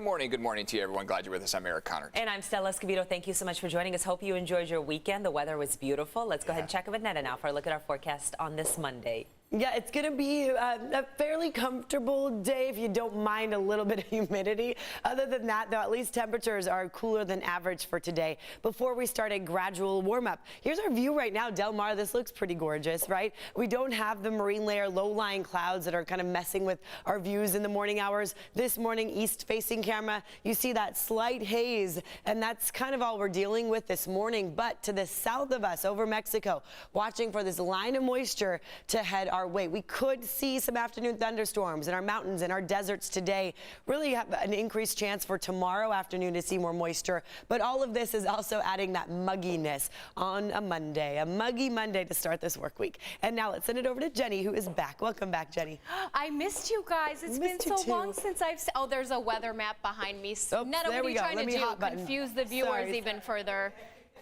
Good morning to you, everyone. Glad you're with us. I'm Eric Connor. And I'm Stella Escovedo. Thank you so much for joining us. Hope you enjoyed your weekend. The weather was beautiful. Let's go ahead and check with Netta now for a look at our forecast on this Monday. Yeah, it's going to be a fairly comfortable day if you don't mind a little bit of humidity. Other than that, though, at least temperatures are cooler than average for today. Before we start a gradual warm-up, here's our view right now. Del Mar, this looks pretty gorgeous, right? We don't have the marine layer, low-lying clouds that are kind of messing with our views in the morning hours. This morning, east-facing camera, you see that slight haze, and that's kind of all we're dealing with this morning. But to the south of us, over Mexico, watching for this line of moisture to head our way. We could see some afternoon thunderstorms in our mountains and our deserts today. Really have an increased chance for tomorrow afternoon to see more moisture. But all of this is also adding that mugginess on a Monday, a muggy Monday to start this work week. And now let's send it over to Jenny, who is back. Welcome back, Jenny. I missed you guys. It's been so long since I've... Oh, there's a weather map behind me. Oh, Netta, what are you trying to do? Confuse the viewers even further.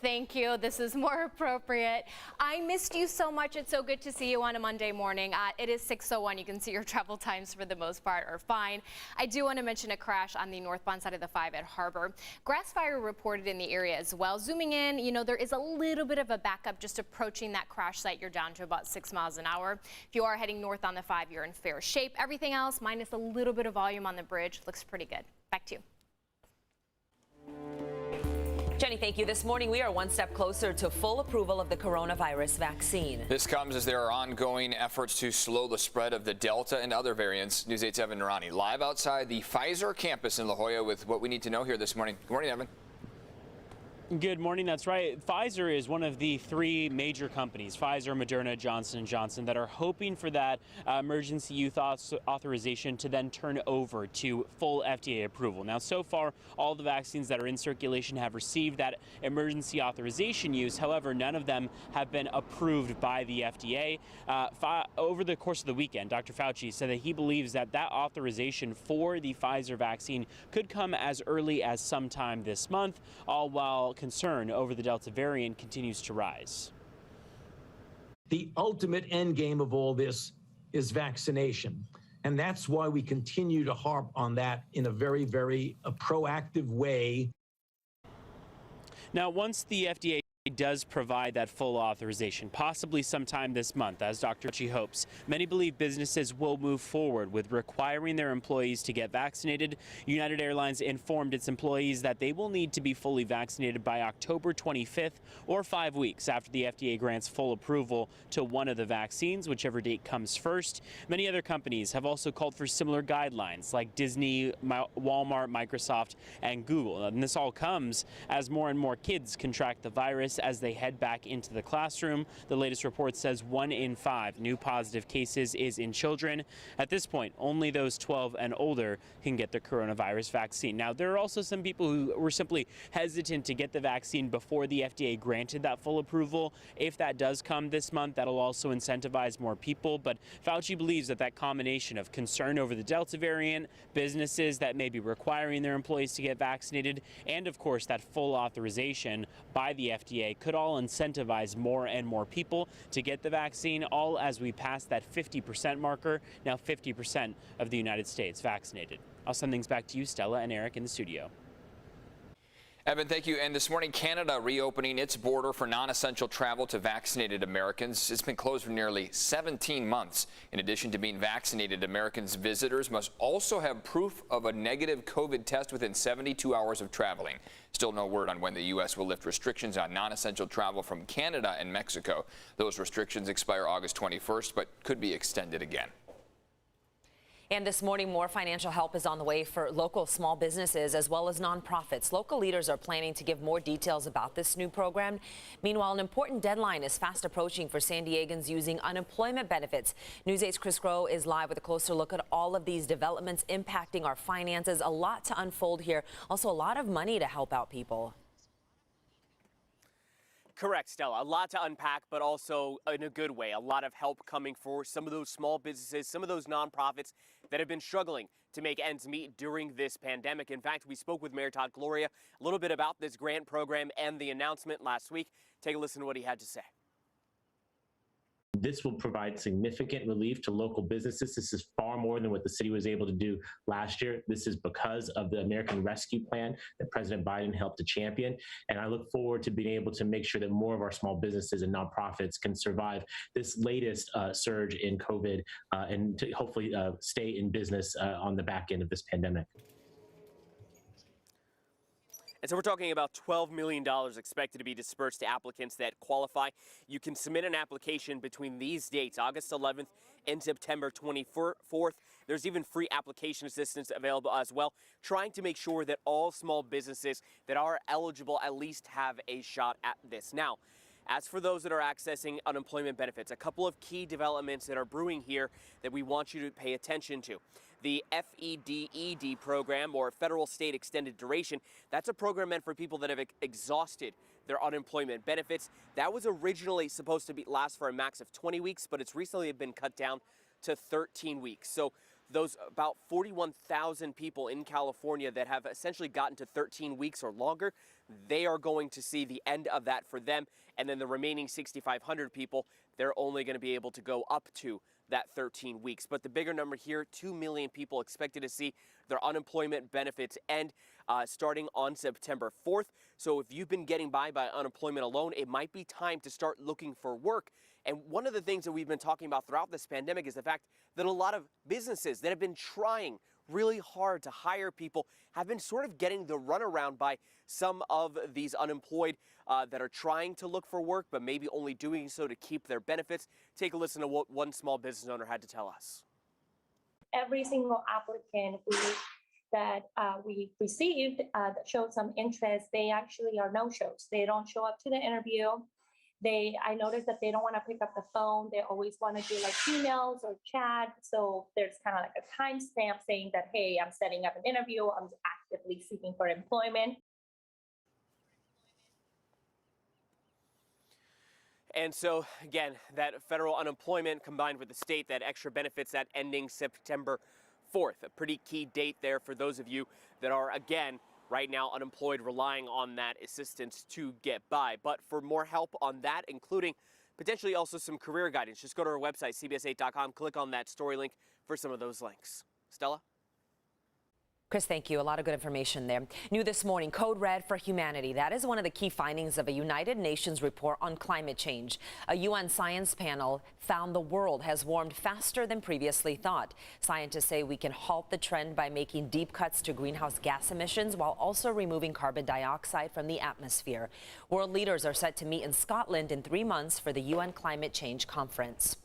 Thank you. This is more appropriate. I missed you so much. It's so good to see you on a Monday morning. It is 6:01. You can see your travel times for the most part are fine. I do want to mention a crash on the northbound side of the 5 at Harbor. Grass fire reported in the area as well. Zooming in, you know, there is a little bit of a backup just approaching that crash site. You're down to about 6 miles an hour. If you are heading north on the 5, you're in fair shape. Everything else, minus a little bit of volume on the bridge, looks pretty good. Back to you. Jenny, thank you. This morning, we are one step closer to full approval of the coronavirus vaccine. This comes as there are ongoing efforts to slow the spread of the Delta and other variants. News 8's Evan Narani live outside the Pfizer campus in La Jolla with what we need to know here this morning. Good morning, Evan. Good morning. That's right. Pfizer is one of the 3 major companies, Pfizer, Moderna, Johnson & Johnson, that are hoping for that emergency use authorization to then turn over to full FDA approval. Now, so far, all the vaccines that are in circulation have received that emergency authorization use. However, none of them have been approved by the FDA. Over the course of the weekend, Dr. Fauci said that he believes that that authorization for the Pfizer vaccine could come as early as sometime this month, all while concern over the Delta variant continues to rise. The ultimate end game of all this is vaccination. And that's why we continue to harp on that in a very, very proactive way. Now, once the FDA does provide that full authorization, possibly sometime this month, as Dr. Fauci hopes, many believe businesses will move forward with requiring their employees to get vaccinated. United Airlines informed its employees that they will need to be fully vaccinated by October 25th or 5 weeks after the FDA grants full approval to one of the vaccines, whichever date comes first. Many other companies have also called for similar guidelines, like Disney, Walmart, Microsoft, and Google. And this all comes as more and more kids contract the virus as they head back into the classroom. The latest report says 1 in 5 new positive cases is in children. At this point, only those 12 and older can get the coronavirus vaccine. Now, there are also some people who were simply hesitant to get the vaccine before the FDA granted that full approval. If that does come this month, that'll also incentivize more people. But Fauci believes that that combination of concern over the Delta variant, businesses that may be requiring their employees to get vaccinated, and of course that full authorization by the FDA could all incentivize more and more people to get the vaccine, all as we pass that 50% marker, now 50% of the United States vaccinated. I'll send things back to you, Stella and Eric, in the studio. Evan, thank you. And this morning, Canada reopening its border for non-essential travel to vaccinated Americans. It's been closed for nearly 17 months. In addition to being vaccinated, Americans visitors must also have proof of a negative COVID test within 72 hours of traveling. Still no word on when the U.S. will lift restrictions on non-essential travel from Canada and Mexico. Those restrictions expire August 21st, but could be extended again. And this morning, more financial help is on the way for local small businesses as well as nonprofits. Local leaders are planning to give more details about this new program. Meanwhile, an important deadline is fast approaching for San Diegans using unemployment benefits. News 8's Chris Groh is live with a closer look at all of these developments impacting our finances. A lot to unfold here. Also, a lot of money to help out people. Correct, Stella. A lot to unpack, but also in a good way. A lot of help coming for some of those small businesses, some of those nonprofits that have been struggling to make ends meet during this pandemic. In fact, we spoke with Mayor Todd Gloria a little bit about this grant program and the announcement last week. Take a listen to what he had to say. This will provide significant relief to local businesses. This is far more than what the city was able to do last year. This is because of the American Rescue Plan that President Biden helped to champion. And I look forward to being able to make sure that more of our small businesses and nonprofits can survive this latest surge in COVID and to hopefully stay in business on the back end of this pandemic. And so we're talking about $12 million expected to be dispersed to applicants that qualify. You can submit an application between these dates, August 11th and September 24th. There's even free application assistance available as well, trying to make sure that all small businesses that are eligible at least have a shot at this. Now, as for those that are accessing unemployment benefits, a couple of key developments that are brewing here that we want you to pay attention to. The FEDED program, or Federal State Extended Duration, that's a program meant for people that have exhausted their unemployment benefits. That was originally supposed to last for a max of 20 weeks, but it's recently been cut down to 13 weeks. So those about 41,000 people in California that have essentially gotten to 13 weeks or longer, they are going to see the end of that for them. And then the remaining 6,500 people, they're only going to be able to go up to that 13 weeks. But the bigger number here, 2 million people expected to see their unemployment benefits end starting on September 4th. So if you've been getting by unemployment alone, it might be time to start looking for work. And one of the things that we've been talking about throughout this pandemic is the fact that a lot of businesses that have been trying really hard to hire people have been sort of getting the runaround by some of these unemployed that are trying to look for work, but maybe only doing so to keep their benefits. Take a listen to what one small business owner had to tell us. Every single applicant that we received that showed some interest, they actually are no-shows. They don't show up to the interview. I noticed that they don't want to pick up the phone. They always want to do like emails or chat. So there's kind of like a timestamp saying that, hey, I'm setting up an interview. I'm actively seeking for employment. And so, again, that federal unemployment combined with the state, that extra benefits, that ending September 4th, a pretty key date there for those of you that are, again, right now unemployed, relying on that assistance to get by. But for more help on that, including potentially also some career guidance, just go to our website, CBS8.com, click on that story link for some of those links. Stella? Chris, thank you. A lot of good information there. New this morning, Code Red for Humanity. That is one of the key findings of a United Nations report on climate change. A UN science panel found the world has warmed faster than previously thought. Scientists say we can halt the trend by making deep cuts to greenhouse gas emissions while also removing carbon dioxide from the atmosphere. World leaders are set to meet in Scotland in 3 months for the UN Climate Change Conference.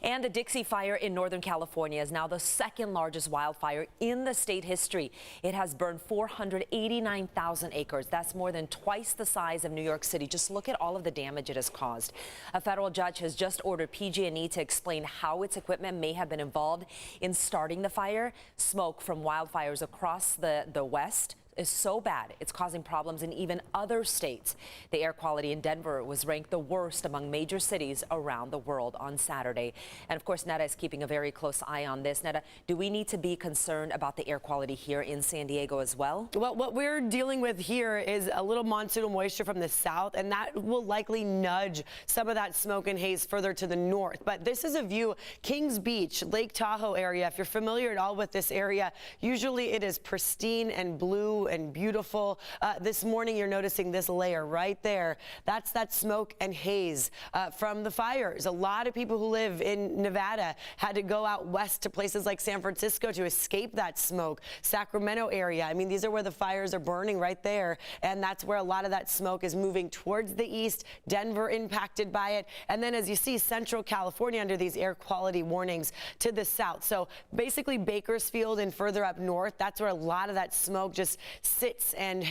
And the Dixie Fire in Northern California is now the second largest wildfire in the state history. It has burned 489,000 acres. That's more than twice the size of New York City. Just look at all of the damage it has caused. A federal judge has just ordered PG&E to explain how its equipment may have been involved in starting the fire. Smoke from wildfires across the West is so bad it's causing problems in even other states. The air quality in Denver was ranked the worst among major cities around the world on Saturday. And of course, Netta is keeping a very close eye on this. Netta, do we need to be concerned about the air quality here in San Diego as well? Well, what we're dealing with here is a little monsoonal moisture from the south, and that will likely nudge some of that smoke and haze further to the north. But this is a view, Kings Beach, Lake Tahoe area. If you're familiar at all with this area, usually it is pristine and blue and beautiful. This morning, you're noticing this layer right there. That's that smoke and haze from the fires. A lot of people who live in Nevada had to go out west to places like San Francisco to escape that smoke. Sacramento area. I mean, these are where the fires are burning right there. And that's where a lot of that smoke is moving towards the east. Denver impacted by it. And then as you see, Central California under these air quality warnings to the south. So basically Bakersfield and further up north, that's where a lot of that smoke just sits, and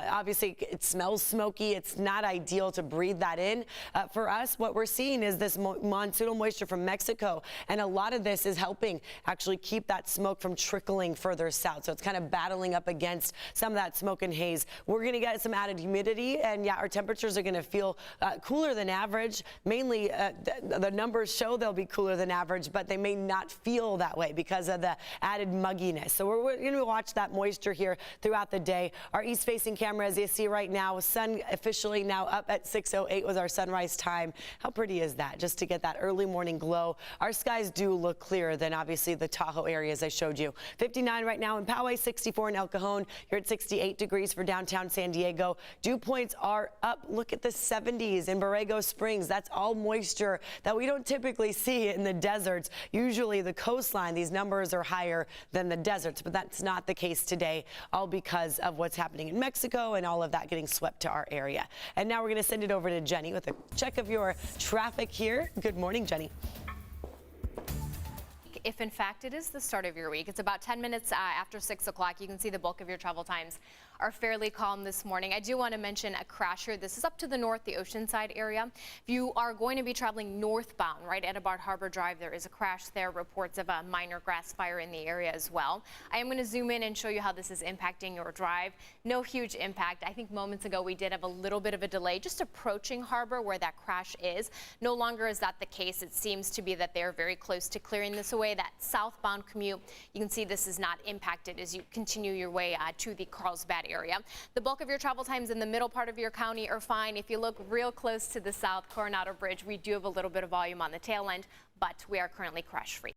obviously it smells smoky. It's not ideal to breathe that in. For us, what we're seeing is this monsoonal moisture from Mexico, and a lot of this is helping actually keep that smoke from trickling further south. So it's kind of battling up against some of that smoke and haze. We're going to get some added humidity, and yeah, our temperatures are going to feel cooler than average. Mainly, the numbers show they'll be cooler than average, but they may not feel that way because of the added mugginess. So we're going to watch that moisture here throughout the the day. Our east-facing camera, as you see right now, sun officially now up at 6:08 was our sunrise time. How pretty is that? Just to get that early morning glow. Our skies do look clearer than obviously the Tahoe areas I showed you. 59 right now in Poway, 64 in El Cajon. You're at 68 degrees for downtown San Diego. Dew points are up. Look at the 70s in Borrego Springs. That's all moisture that we don't typically see in the deserts. Usually the coastline, these numbers are higher than the deserts, but that's not the case today, all because of what's happening in Mexico and all of that getting swept to our area. And now we're going to send it over to Jenny with a check of your traffic here. Good morning, Jenny. If in fact it is the start of your week, it's about 10 minutes after 6 o'clock. You can see the bulk of your travel times are fairly calm this morning. I do want to mention a crash here. This is up to the north, the Oceanside area. If you are going to be traveling northbound, right at about Harbor Drive, there is a crash there. Reports of a minor grass fire in the area as well. I am going to zoom in and show you how this is impacting your drive. No huge impact. I think moments ago we did have a little bit of a delay just approaching Harbor where that crash is. No longer is that the case. It seems to be that they're very close to clearing this away. That southbound commute, you can see this is not impacted as you continue your way to the Carlsbad area. The bulk of your travel times in the middle part of your county are fine. If you look real close to the south Coronado Bridge, we do have a little bit of volume on the tail end, but we are currently crash free.